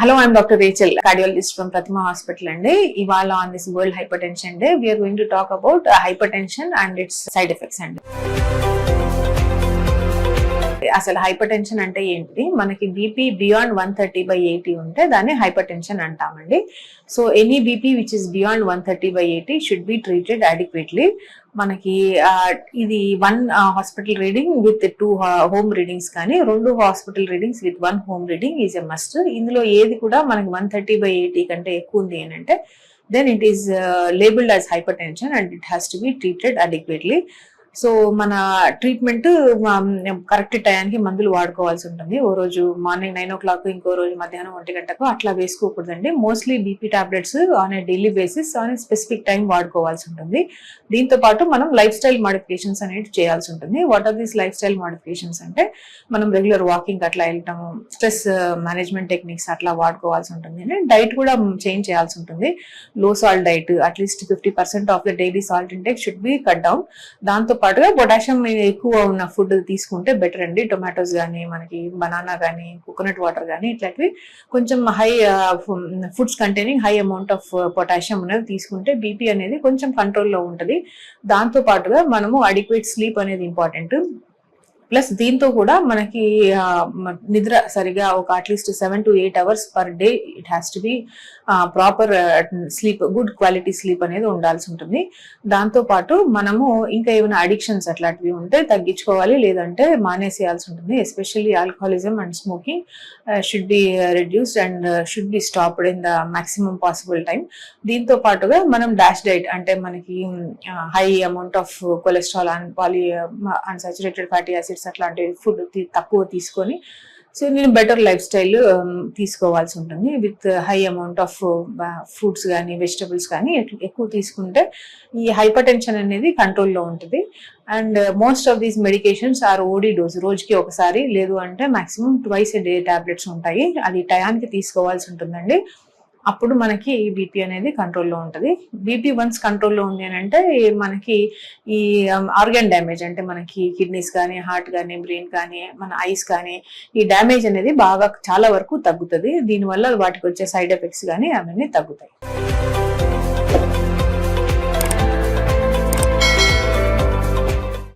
Hello, I'm Dr. Rachel, cardiologist from Pratima Hospital. Ivala on this World Hypertension Day, we are going to talk about hypertension and its side effects. అసలు hypertension అంటే ఏంటి? మనకి BP beyond 130/80 ఉంటే దాన్ని hypertension అంటామండి. So any BP which is beyond 130/80 should be treated adequately. మనకి ఇది 1 hospital reading with 2 home readings కానీ 2 hospital readings with 1 home reading is a must. ఇందులో ఏది కూడా మనకి 130/80 కంటే ఎక్కువ ఉంది అని అంటే then it is labelled as hypertension and it has to be treated adequately. So మన ట్రీట్మెంట్ కరెక్ట్ టయానికి మందులు వాడుకోవాల్సి ఉంటుంది. ఓ రోజు మార్నింగ్ 9 o'clock, ఇంకో రోజు మధ్యాహ్నం 1 గంటకు అట్లా వేసుకోకూడదండి. Mostly BP tablets on a daily basis on a specific time వాడుకోవాల్సి ఉంటుంది. దీంతో పాటు మనం లైఫ్ స్టైల్ మాడిఫికేషన్స్ అనేవి చేయాల్సి ఉంటుంది. What are these lifestyle modifications అంటే మనం రెగ్యులర్ వాకింగ్ అట్లా వెళ్ళటము, స్ట్రెస్ మేనేజ్మెంట్ టెక్నిక్స్ అట్లా వాడుకోవాల్సి ఉంటుంది. డైట్ కూడా చేంజ్ చేయాల్సి ఉంటుంది. లో salt diet, at least 50% of the daily salt intake should be cut down. దాంతో పాటుగా పొటాషియం ఎక్కువ ఉన్న ఫుడ్ తీసుకుంటే బెటర్ అండి. టొమాటోస్ కానీ, మనకి బనానా కానీ, కోకోనట్ వాటర్ కానీ ఇట్లాంటివి కొంచెం high foods containing high amount of potassium అనేది తీసుకుంటే బీపీ అనేది కొంచెం కంట్రోల్లో ఉంటుంది. దాంతో పాటుగా మనము అడిక్వేట్ స్లీప్ అనేది ఇంపార్టెంట్. ప్లస్ దీంతో కూడా మనకి నిద్ర సరిగా ఒక at least 7 to 8 hours per day it has to B proper sleep, good quality sleep అనేది ఉండాల్సి ఉంటుంది. దాంతో పాటు మనము ఇంకా ఏమైనా అడిక్షన్స్ అట్లాంటివి ఉంటే తగ్గించుకోవాలి, లేదంటే మానేసేయాల్సి ఉంటుంది. Especially alcoholism and smoking should be reduced and should be stopped in the maximum possible time. దీంతో పాటుగా మనం డాష్ డైట్ అంటే మనకి high amount of cholesterol and unsaturated fatty acids అట్లాంటి ఫుడ్ తక్కువ తీసుకొని సో నేను బెటర్ లైఫ్ స్టైల్ తీసుకోవాల్సి ఉంటుంది. With high amount of fruits కానీ, వెజిటబుల్స్ కానీ ఎక్కువ తీసుకుంటే ఈ హైపర్ టెన్షన్ అనేది కంట్రోల్లో ఉంటుంది. And most of these medications are OD dose, రోజుకి ఒకసారి, లేదు అంటే మాక్సిమం ట్వైస్ ఏ డే టాబ్లెట్స్ ఉంటాయి. అది టయానికి తీసుకోవాల్సి ఉంటుందండి. అప్పుడు మనకి ఈ బీపీ అనేది కంట్రోల్లో ఉంటుంది. బీపీ వన్స్ కంట్రోల్లో ఉంది అని అంటే మనకి ఈ ఆర్గాన్ డ్యామేజ్ అంటే మనకి కిడ్నీస్ కానీ, హార్ట్ కానీ, బ్రెయిన్ కానీ, మన ఐస్ కానీ ఈ డ్యామేజ్ అనేది బాగా చాలా వరకు తగ్గుతుంది. దీనివల్ల వాటికి వచ్చే సైడ్ ఎఫెక్ట్స్ కానీ అవన్నీ తగ్గుతాయి.